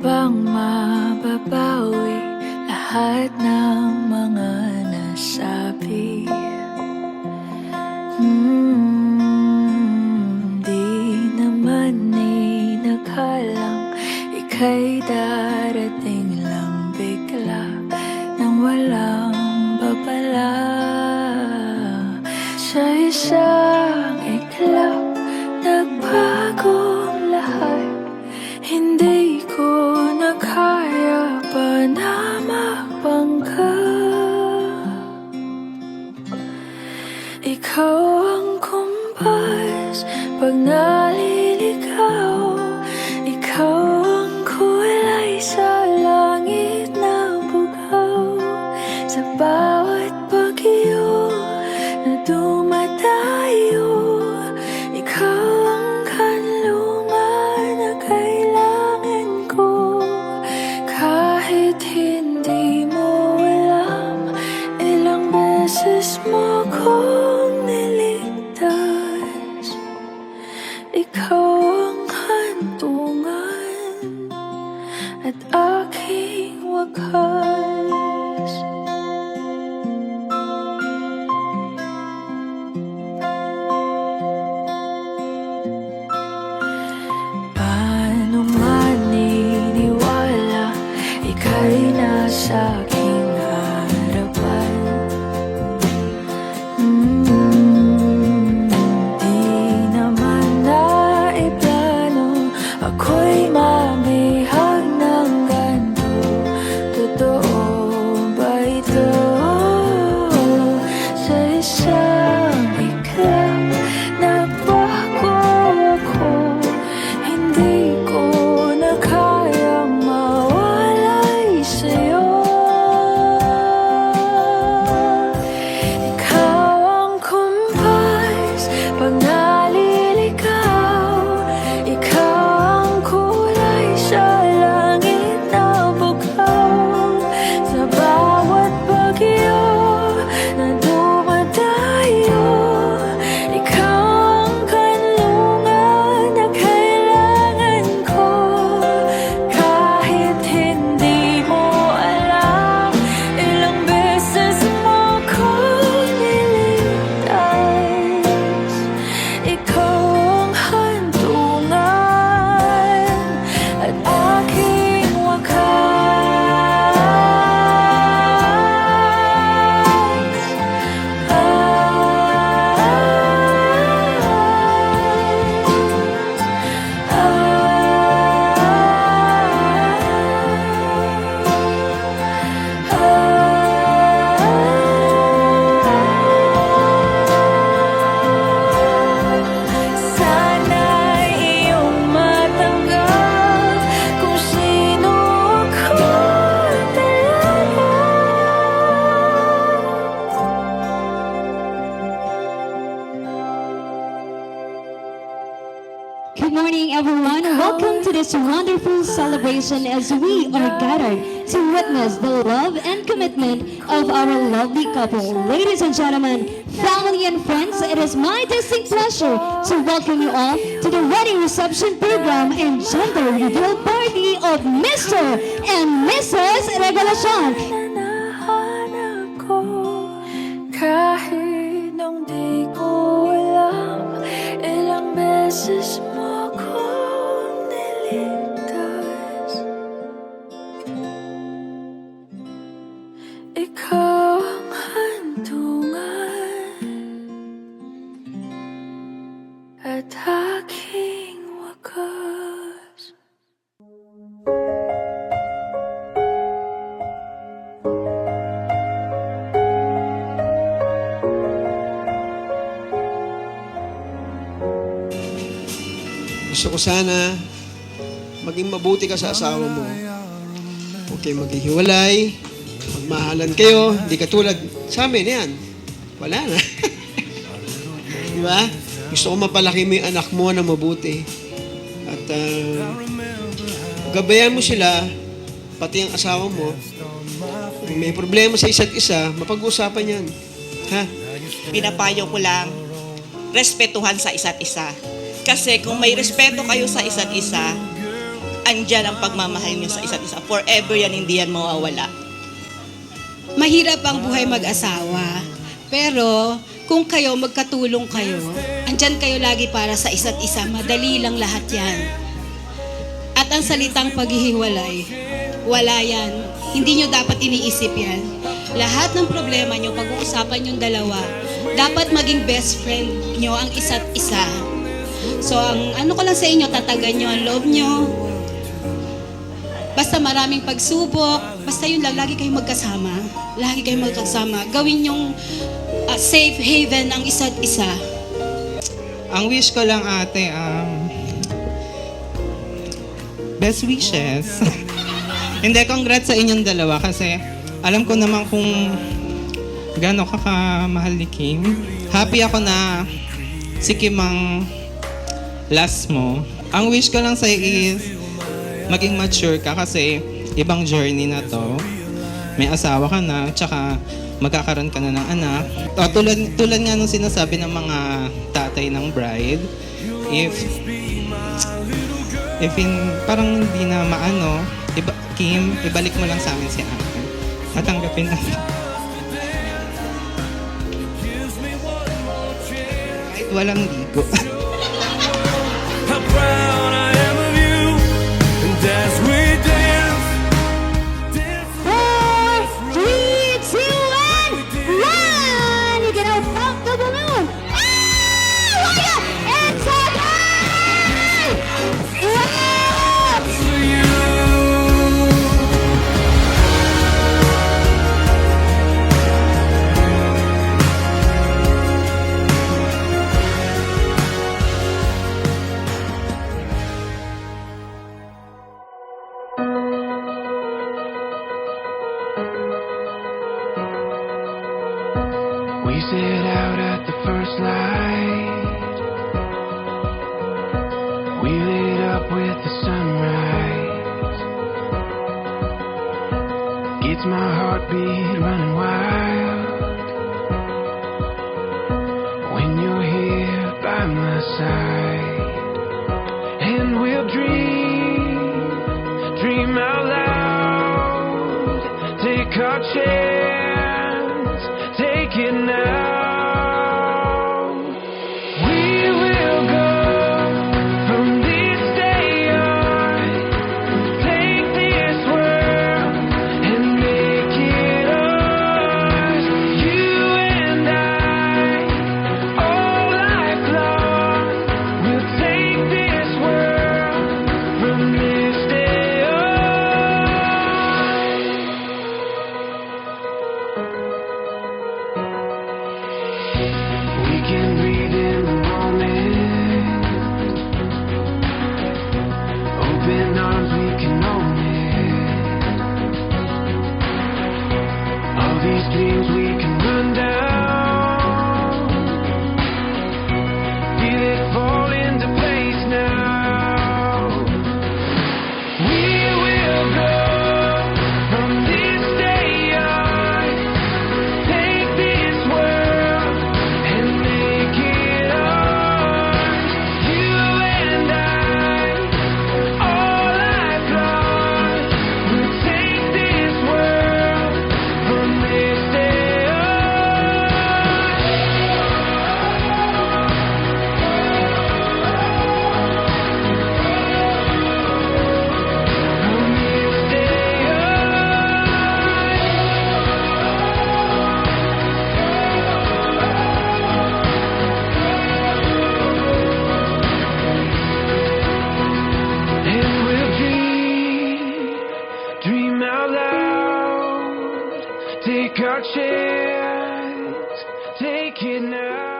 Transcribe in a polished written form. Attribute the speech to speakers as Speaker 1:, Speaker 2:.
Speaker 1: bang mababawi lahat ng mga nasabi? Di naman inakalang ika'y darating lang bigla nang walang babala. Sa isang iglap, nagbagong lahat. Hindi ko na kaya pa na magbangga. Ikaw ang kumpas pag naliligaw. Ikaw ang kulay sa langit na bugaw. Sa bawat bagyo na dumadayo, ikaw ang kanlungan na kailangan ko. Kahit hindi mo alam, ilang beses mo kong niligtas. Ikaw ang hantungan at aking wakas. Paano maniniwala ika'y nasa aking harapan? Di naman naiplano ako'y mamihag ng ganito. Totoo ba ito? Sa isang iglap, nabago ako. Hindi ko na kayang mawalay sa'yo. Ikaw ang kumpas pag naliligaw. Ikaw ang kulay sa langit na bugaw. Sa bawat bagyo na dumadayo, ikaw ang kanlungan na kailangan ko. Kahit hindi mo alam, ilang beses mo kong niligtas. Ikaw ang hantungan at aking wakas. Sana'y iyong matanggap kung sino ako talaga.
Speaker 2: Good morning, everyone. Welcome to this wonderful celebration as we are gathered to witness the love and commitment of our lovely couple. Ladies and gentlemen, family and friends, it is my distinct pleasure to welcome you all to the wedding reception program and gender reveal party of Mr. and Mrs. Revelacion.
Speaker 1: Nanahanap ko kahit nung di ko alam, ilang beses mo kong niligtas. Ikaw ang hantungan at aking wakas.
Speaker 3: Gusto ko sana maging mabuti ka sa asawa mo. Huwag kayong maghihiwalay, magmahalan kayo, hindi katulad sa amin yan. Wala na. Di ba? Gusto ko mapalaki mo yung anak mo na mabuti. At gabayan mo sila, pati ang asawa mo. Kung may problema sa isa't isa, mapag-uusapan yan. Ha?
Speaker 4: Pinapayo ko lang, respetuhan sa isa't isa. Kasi kung may respeto kayo sa isa't isa, andyan ang pagmamahal nyo sa isa't isa. Forever yan, hindi yan mawawala.
Speaker 5: Mahirap ang buhay mag-asawa. Pero kung kayo, magkatulong kayo, andyan kayo lagi para sa isa't isa, madali lang lahat yan. At ang salitang paghihiwalay, wala yan. Hindi nyo dapat iniisip yan. Lahat ng problema nyo, pag-uusapan yung dalawa, dapat maging best friend nyo ang isa't isa. So, ang ano ko lang sa inyo, tatagan nyo ang loob nyo. Basta maraming pagsubok, basta yun lang, lagi kayong magkasama. Lagi kayong magkasama. Gawin yung safe haven ang isa't isa.
Speaker 6: Ang wish ko lang ate, best wishes. Hindi, congrats sa inyong dalawa kasi alam ko naman kung gaano ka kamahal ni Kim. Happy ako na si Kim ang last mo. Ang wish ko lang sa'yo is maging mature ka kasi ibang journey na to. May asawa ka na, tsaka magkakaroon ka na ng anak. Tulad nga nung sinasabi ng mga tatay ng bride, parang hindi na maano, Kim, ibalik mo lang sa amin si ate. At tanggapin na. Kahit walang ligo.
Speaker 7: How proud I am of you, and as we dance,
Speaker 2: 4, 3, 2, 1! You can now pop the balloon! Ah! Oh my God! It's so high! Wow!
Speaker 7: for you.
Speaker 8: We set out at the first light. We lit up with the sunrise. Gets my heartbeat running wild when you're here by my side. And we'll dream out loud. Take our chance, take it now. We will go from this day on. Take this world and make it ours. You and I, all life long. We'll take this world from this day on. We can breathe in the moment. Open arms, we can own it. All these dreams we can run down. Feel it fall into place now. We will go from this day on. Take this world and make it ours. You and I, all life long. We'll take this world from this day on. From this day on. And we'll dream out loud. Take our chance, take it now.